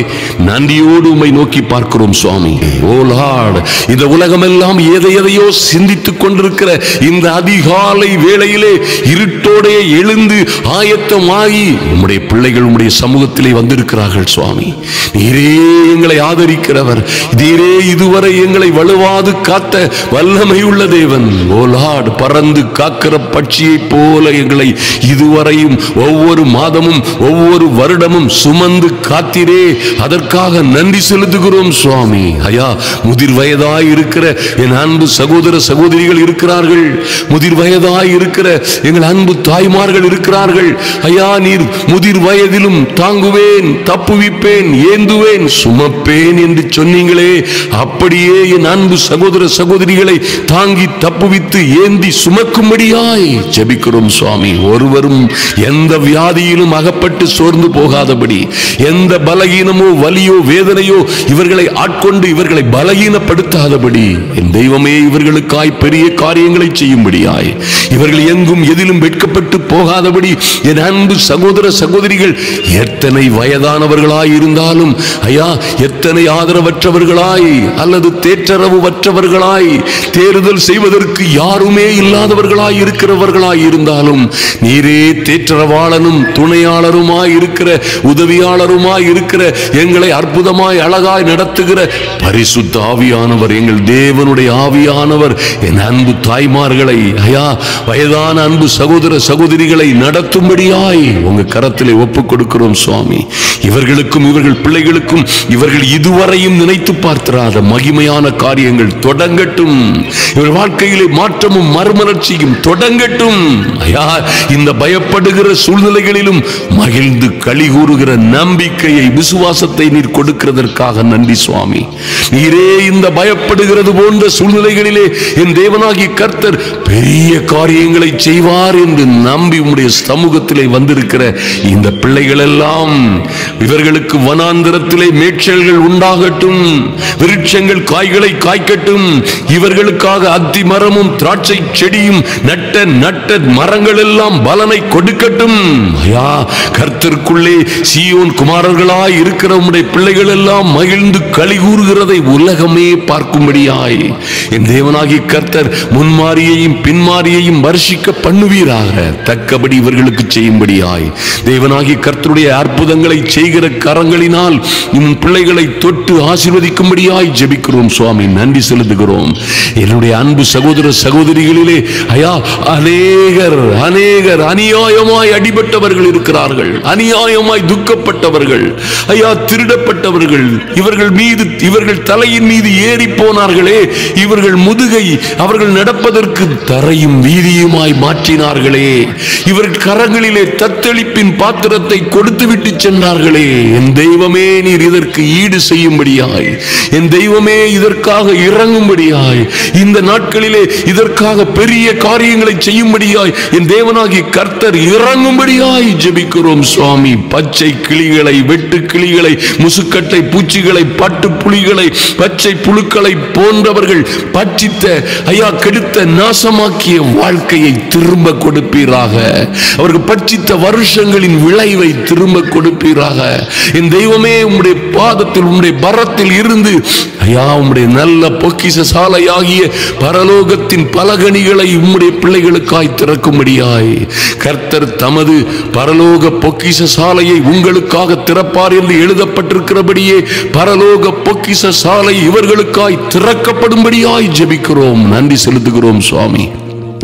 நன்றியோடு உம்மை நோக்கி பார்க்கிறோம் சுவாமி. ஓ லார்ட், இந்த உலகமெல்லாம் எதையோ சிந்தித்துக் கொண்டிருக்கிற இந்த அதிகாலை வேளையிலே இருட்டோடே எழுந்து ஆயத்தமாகி உம்முடைய பிள்ளைகள் உம்முடைய சமூகத்திலே வந்திருக்கிறார்கள் சுவாமி. நீரே எங்களை ஆதரிக்கிறவர், நீரே இதுவரை எங்களை வலுவாது காத்த வல்லமை உள்ள தேவன். ஓ லார்ட், பறந்து காக்கிற பட்சியை போல எங்களை இதுவரையும் ஒவ்வொரு மாதமும் ஒவ்வொரு வருடமும் சுமந்து காத்தீரே, அதற்காக நன்றி செலுத்துகிறோம் சுவாமி. ஐயா, முதிர் வயதாய் இருக்கிற என் அன்பு சகோதர சகோதரிகள் இருக்கிறார்கள், முதிர் வயதாய் இருக்கிற எங்கள் அன்பு தாய்மார்கள் இருக்கிறார்கள். ஐயா, நீர் முதிர் வயதிலும் தாங்குவேன், தப்புவிப்பேன், ஏந்துவேன், சுமப்பேன் என்று சொன்னீங்களே, அப்படியே என் அன்பு சகோதர சகோதரிகளை தாங்கி தப்புவித்து ஏந்தி சுமக்கும்படியாய் ஜெபிக்கிறோம் சுவாமி. ஒருவரும் எந்த வியாதியிலும் அகப்பட்டு சோர்ந்து போகாதபடி, எந்த பலகீனமோ வலியோ வேதனையோ இவர்களை ஆட்கொண்டு இவர்களை பலகீனப்படுத்தாதபடி, என் தெய்வமே இவர்களுக்காய் பெரிய காரியங்களை செய்யும்படியாய், இவர்கள் எங்கும் எதிலும் வெட்கப்பட்டு போகாதபடி என் அன்பு சகோதர சகோதரிகள் எத்தனை வயதானவர்களாய் இருந்தாலும், ஐயா, எத்தனை ஆதரவற்றவர்களாய் அல்லது தேற்றரவற்றவர்களாய், தேறுதல் செய்வதற்கு யாருமே இல்லாதவர்களாய் இருக்கிறவர்களாய் இருந்தாலும், நீரே தேற்றரவாளனும் துணையாளருமாய் இருக்கிற, உதவியாளருமாய் இருக்கிற, எங்களை அற்புதமாய் அழகாய் நடத்துகிற பரிசுத்த ஆவியானவர், எங்கள் தேவனுடைய ஆவியானவர் என் அன்பு தாய்மார்களை, ஐயா, வயதான அன்பு சகோதர சகோதரிகளை நடத்தும்படியாய் உங்க கரத்திலே ஒப்புக் கொடுக்கிறோம் சுவாமி. இவர்களுக்கும் இவர்கள் பிள்ளைகளுக்கும் இவர்கள் இதுவரையும் நினைத்து பார்த்திராத மகிமையான காரியங்கள் தொடங்கட்டும். இவர் வாழ்க்கையிலே மாற்றமும் மறுமலர்ச்சியும் தொடங்கட்டும். ஐயா, இந்த பயப்படுகிற சூழ்நிலைகளிலும் மகிழ்ந்து களி கூறுகிற நம்பிக்கையை, விசுவாசத்தை நீர் கொடுக்கிறதற்காக நன்றி சுவாமி. நீரே இந்த பயப்படுகிறது போன்ற சூழ்நிலைகளிலே என் தேவனாகிய கர்த்தர் பெரிய காரியங்களை செய்வார் என்று நம்பி உம்முடைய சமூகத்திலே வந்திருக்கிற இந்த பிள்ளைகள் எல்லாம், இவர்களுக்கு வனாந்திரத்திலே மேய்ச்சல்கள் உண்டாகட்டும், விருட்சங்கள் காய்களை காய்க்கட்டும், இவர்களுக்காக அத்தி மரமும் திராட்சை செடியும் நட்ட மரங்கள் எல்லாம் பலனை கொடுக்கட்டும். ஐயா, கர்த்தருக்குள்ளே சீயோன் குமாரர்களாய் இருக்கிற உம்முடைய பிள்ளைகள் எல்லாம் மகிழ்ந்து களி கூறுகிறதை உலகமே பார்க்கும்படியாய் என் தேவனாகிய கர்த்தர் முன்மாரியையும் பின்மாரியையும் வருஷிக்க பண்ணுவீராக. தக்கபடி இவர்களுக்கு செய்யும்படியாய் தேவனாகிய கர்த்தருடைய அற்புதங்களை செய்கிற கரங்களினால் உம் பிள்ளைகளை தொட்டு ஆசீர்வதிக்கும்படியாய் ஜெபிக்கிறோம் சுவாமி. நன்றி செலுத்துகிறோம். என்னுடைய அன்பு சகோதர சகோதரிகளிலே, ஐயா, அநேகர் அநியாயமாய் அடிபட்டவர்கள் இருக்கிறார்கள், அநியாயமாய் துக்கப்பட்டவர்கள், ஐயா, திருடப்பட்டவர்கள், இவர்கள் மீது, இவர்கள் தலையின் மீது ஏறி போனார்களே, இவர்கள் முதுகை அவர்கள் நடப்பதற்கு தரையும் வீதியுமாய் மாற்றினார்களே, இவர்கள் கரங்களிலே தத்தளிப்பின் பாத்திரத்தை கொடுத்து விட்டு சென்றார்களே, என் தெய்வமே நீர் இதற்கு ஈடு செய்யும்படியாய், என் தெய்வமே இதற்காக இறங்கும்படியாய், இந்த நாட்களிலே இதற்காக பெரிய காரியங்களை செய்யும்படியாய் என் தேவனாகிய கர்த்தர் இறங்கும்படியாய் ஜெபிக்கிறோம் சுவாமி. பச்சை கிளிகளை, வெட்டு கிளிகளை, முசுக்கட்டை பூச்சிகளை, பட்டு புலிகளை, பச்சை புழுக்களை போன்றவர்கள் பற்றித்த, ஐயா, கெடுத்த நாசமாக்கிய வாழ்க்கையை திரும்ப கொடுப்பீராக. அவர்கள் பற்றித்த வருஷங்களின் விளைவை திரும்ப கொடுப்பீராக. என் தெய்வமே உம்முடைய பாதத்தில், உம்முடைய பரத்தில் இருந்து, ஐயா, உம்முடைய நல்ல பொக்கிஷ சாலையாகிய பரலோகத்தின் பலகணிகளை உம்முடைய பிள்ளைகளுக்காய் திறக்கும்படியாய் கர்த்தர் தமது பரலோக பொக்கிஷ சாலையை உங்களுக்காக திறப்பார் என்று எழுதப்பட்டிருக்கிறபடியே பரலோக பொக்கிஷ சாலை இவர்களுக்காய் திறக்கப்படும்படியாய் ஜெபிக்கிறோம். நன்றி செலுத்துகிறோம் சுவாமி.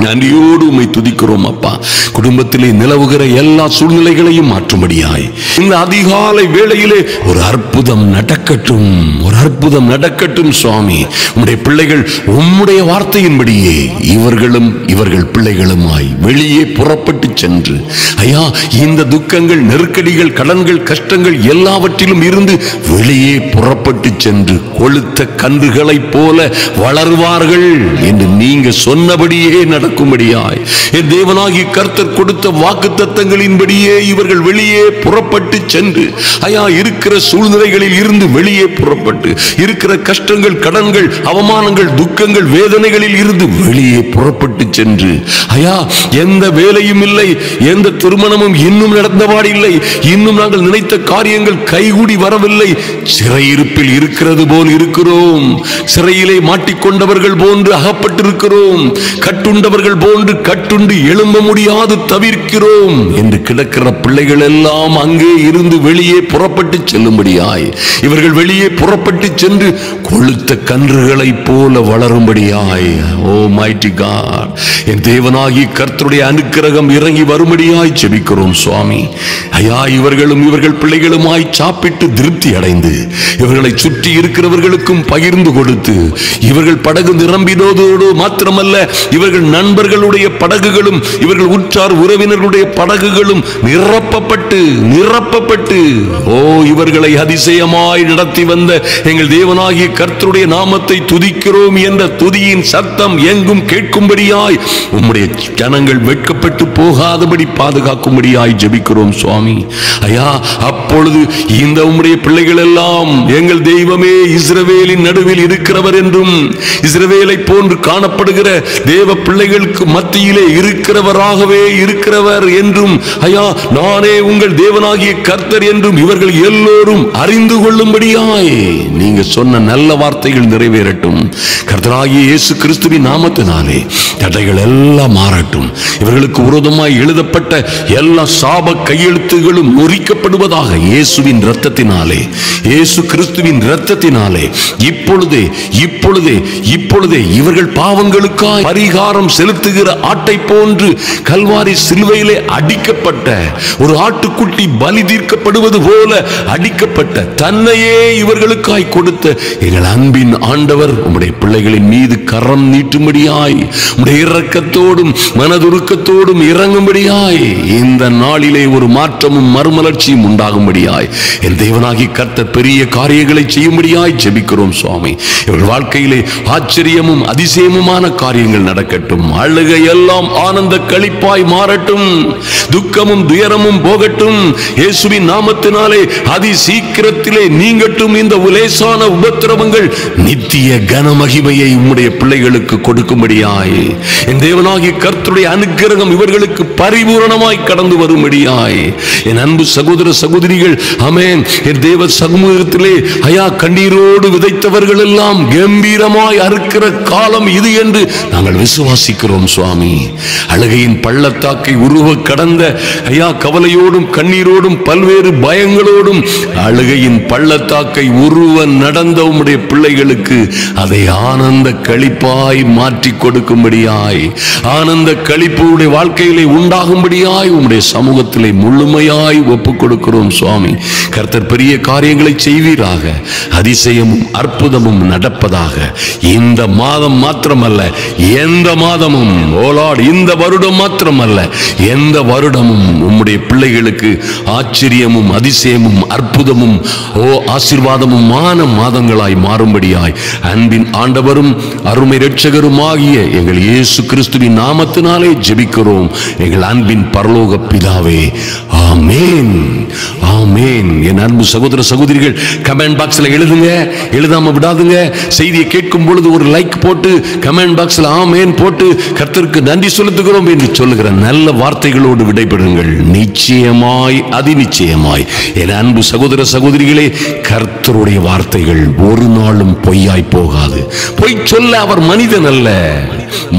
நன்றியோடு உம்மை துதிக்கிறோம் அப்பா. குடும்பத்திலே நிலவுகிற எல்லா சூழ்நிலைகளையும் மாற்றும்படியாய் இந்த அதிகாலை வேளையிலே ஒரு அற்புதம் நடக்கட்டும், ஒரு அற்புதம் நடக்கட்டும் சுவாமி. உம்முடைய பிள்ளைகள் உம்முடைய வார்த்தையின்படியே இவர்களும் இவர்கள் பிள்ளைகளுமாய் வெளியே புறப்பட்டு சென்று, ஐயா, இந்த துக்கங்கள், நெருக்கடிகள், கடன்கள், கஷ்டங்கள் எல்லாவற்றிலும் இருந்து வெளியே புறப்பட்டு சென்று கொழுத்த கன்றுகளைப் போல வளர்வார்கள் என்று நீங்க சொன்னபடியே நடக்கும்படியாய் என் தேவனாகிய கர்த்தர் கொடுத்த வாக்குத்தத்தங்களின்படியே இவர்கள் வெளியே புறப்பட்டு சென்று, ஐயா, இருக்கிற சூழ்நிலைகளில் இருந்து வெளியே புறப்பட்டு, இருக்கிற கஷ்டங்கள், கடன்கள், அவமானங்கள், துக்கங்கள், வேதனைகளில் இருந்து வெளியே புறப்பட்டு சென்று, ஐயா, எந்த வேலையும் இல்லை, எந்த திருமணமும் இன்னும் நடந்தபாடில்லை, இன்னும் நாங்கள் நினைத்த காரியங்கள் கைகூடி வரவில்லை, சிறையிருப்பு சிறையிருப்பில் இருக்கிறது போல் இருக்கிறோம். சிறையிலே மாட்டிக்கொண்டவர்கள் போன்று அகப்பட்டிருக்கிறோம். கட்டுண்டவர்கள் போன்று கட்டுண்டு எழும்ப முடியாது தவிர்க்கிறோம் என்று கிடக்கிற பிள்ளைகள் எல்லாம் அங்கே இருந்து வெளியே புறப்பட்டு செல்லும்படியாய், இவர்கள் வெளியே புறப்பட்டு சென்று கொழுத்த கன்றுகளை போல வளரும்படியாய், ஓ மைட்டி காட், என் தேவனாகி கர்த்தருடைய அனுக்கிரகம் இறங்கி வரும்படியாய் ஜெபிக்கிறோம் சுவாமி. ஐயா, இவர்களும் இவர்கள் பிள்ளைகளுமாய் சாப்பிட்டு திருப்தி அடைந்து இவர்களை சுற்றி இருக்கிறவர்களுக்கும் பகிர்ந்து கொடுத்து, இவர்கள் படகு நிரம்பினதோடு மாத்திரமல்ல, இவர்கள் நண்பர்களுடைய படகுகளும் இவர்கள் உற்றார் உறவினர்களுடைய படகுகளும் நிரப்பப்பட்டு ஓ இவர்களை அதிசயமாய் நடத்தி வந்த எங்கள் தேவனாகிய கர்த்தருடைய நாமத்தை துதிக்கிறோம் என்ற துதியின் சத்தம் எங்கும் கேட்கும்படியாய் உம்முடைய ஜனங்கள் வெட்கப்பட்டு போகாதபடி பாதுகாக்கும்படியாய் ஜெபிக்கிறோம் சுவாமி. ஐயா, அப்பொழுது இந்த உம்முடைய பிள்ளைகள் எல்லாம் எங்கள் தெய்வமே இஸ்ரவேலின் நடுவில் இருக்கிறவர் என்றும், இஸ்ரவேலை போன்று காணப்படுகிற தேவ பிள்ளைகளுக்கு மத்தியிலே இருக்கிறவராகவே இருக்கிறவர் என்றும், ஐயா நானே உங்கள் தேவனாகிய கர்த்தர் என்றும் இவர்கள் எல்லோரும் அறிந்து கொள்ளும்படியாய் நீங்க சொன்ன நல்ல வார்த்தைகள் நிறைவேறட்டும். கர்த்தராகிய இயேசு கிறிஸ்துவின் நாமத்தினாலே தடைகள் எல்லாம் மாறட்டும். இவர்களுக்கு விரோதமாய் எழுதப்பட்ட எல்லா சாப கையெழுத்துகளும் முறிக்கப்படுவதாக இயேசுவின் இரத்தத்தினாலே, இயேசு கிறிஸ்துவின் இரத்தத்தினாலே இப்பொழுதே இவர்கள் பாவங்களுக்காய் பரிகாரம் செலுத்துகிற ஆட்டை போன்று கல்வாரி சிலுவையிலே அடிக்கப்பட்ட ஒரு ஆட்டுக்குட்டி பலி தீர்க்கப்படுவது போல அடிக்கப்பட்ட தன்னையே இவர்களுக்காய் கொடுத்த எங்கள் அன்பின் ஆண்டவர் உம்முடைய பிள்ளைகளின் மீது கரம் நீட்டும்படியாய், உம்முடைய இரக்கத்தோடும் மனதுருக்கத்தோடும் இறங்கும்படியாய், இந்த நாளிலே ஒரு மாற்றமும் மறுமலர்ச்சியும் உண்டாகும்படியாய் என் தேவனாகி கர்த்தர் பெரிய காரியங்களை செய்யும்படியாய் ஜெபிக்கிறோம் சுவாமி. இவர்கள் வாழ்க்கையிலே ஆச்சரியமும் அதிசயமுமான காரியங்கள் நடக்கட்டும். அழுகை எல்லாம் ஆனந்த களிப்பாய் மாறட்டும். துக்கமும் துயரமும் போகட்டும். இயேசுவின் நாமத்தினாலே அதி சீக்கிரத்திலே நீங்கட்டும். இந்த லேசான உபத்திரவங்கள் நித்திய கனமகிமையை உம்முடைய பிள்ளைகளுக்கு கொடுக்கும்படியாய் என் தேவனாகிய கர்த்தருடைய அனுக்கிரகம் இவர்களுக்கு பரிபூரணமாய் கடந்து வரும்படியாய் என் அன்பு சகோதர சகோதரிகள், ஆமென், என் தேவ சமூகத்திலே ஐயா கண்ணீரோடு விதைத்தவர்கள் எல்லாம் கம்பீரமாய் அறுக்கிற காலம் இது என்று நாங்கள் விசுவாசிக்கிறோம் சுவாமி. அழுகையின் பள்ளத்தாக்கை உருவ கடந்த ஐயா கவலையோடும் கண்ணீரோடும் பல்வேறு பயங்களோடும் அழுகையின் பள்ளத்தாக்கை உருவ நடந்த உம்முடைய பிள்ளைகளுக்கு அதை ஆனந்த களிப்பாய் மாற்றி கொடுக்கும்படியாய், ஆனந்த களிப்புடைய வாழ்க்கையிலே உண்டாகும்படியாய் உம்முடைய சமூகத்திலே முழுமையாய் ஒப்புக் கொடுக்கிறோம் சுவாமி. கர்த்தர் பெரிய காரியங்களை செய்வீராக. அதிசயமும் அற்புதமும் நடப்பதாக. இந்த மாதம் மாத்திரமல்ல, எந்த மாதமும், ஓ லார்ட், இந்த வருடம் மாத்திரமல்ல, எந்த வருடமும் உம்முடைய பிள்ளைகளுக்கு ஆச்சரியமும் அதிசயமும் அற்புதமும் ஓ ஆசீர்வாதமுமான மாதங்களாய் மாறும்படியாய் அன்பின் ஆண்டவரும் அருமை இரட்சகருமாகிய எங்கள் இயேசு கிறிஸ்துவின் நாமத்தினாலே ஜெபிக்கிறோம் எங்கள் அன்பின் பரலோக பிதாவே. ஆமென், ஆமென். என் அன்பு சகோதர சகோதரிகள், கமெண்ட் பாக்ஸ்ல எழுதுங்க, எழுதாம விடாதுங்க. செய்தியை கேட்கும் பொழுது ஒரு லைக் போட்டு கமெண்ட் பாக்ஸ்ல ஆமென் போட்டு கர்த்தருக்கு நன்றி செலுத்துகிறோம் என்று சொல்லுகிற நல்ல வார்த்தைகளோடு விடைபெறுங்கள். நிச்சயமாய் அதிநிச்சயமாய் என் அன்பு சகோதர சகோதரிகளே, கர்த்தருடைய வார்த்தைகள் ஒரு நாளும் பொய்யாய் போகாது. பொய் சொல்ல அவர் மனிதன் அல்ல,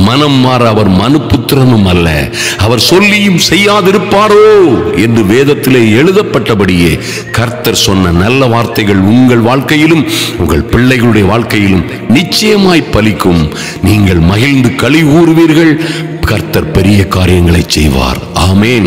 மனம் மாற அவர் மனுபுத்திரனும் அல்ல. அவர் சொல்லியும் செய்யாதிருப்பாரோ என்று வேதத்திலே எழுதப்பட்டபடியே கர்த்தர் சொன்ன நல்ல வார்த்தைகள் உங்கள் வாழ்க்கையிலும் உங்கள் பிள்ளைகளுடைய வாழ்க்கையிலும் நிச்சயமாய் பலிக்கும். நீங்கள் மகிழ்ந்து களி கூறுவீர்கள். கர்த்தர் பெரிய காரியங்களை செய்வார். ஆமென்.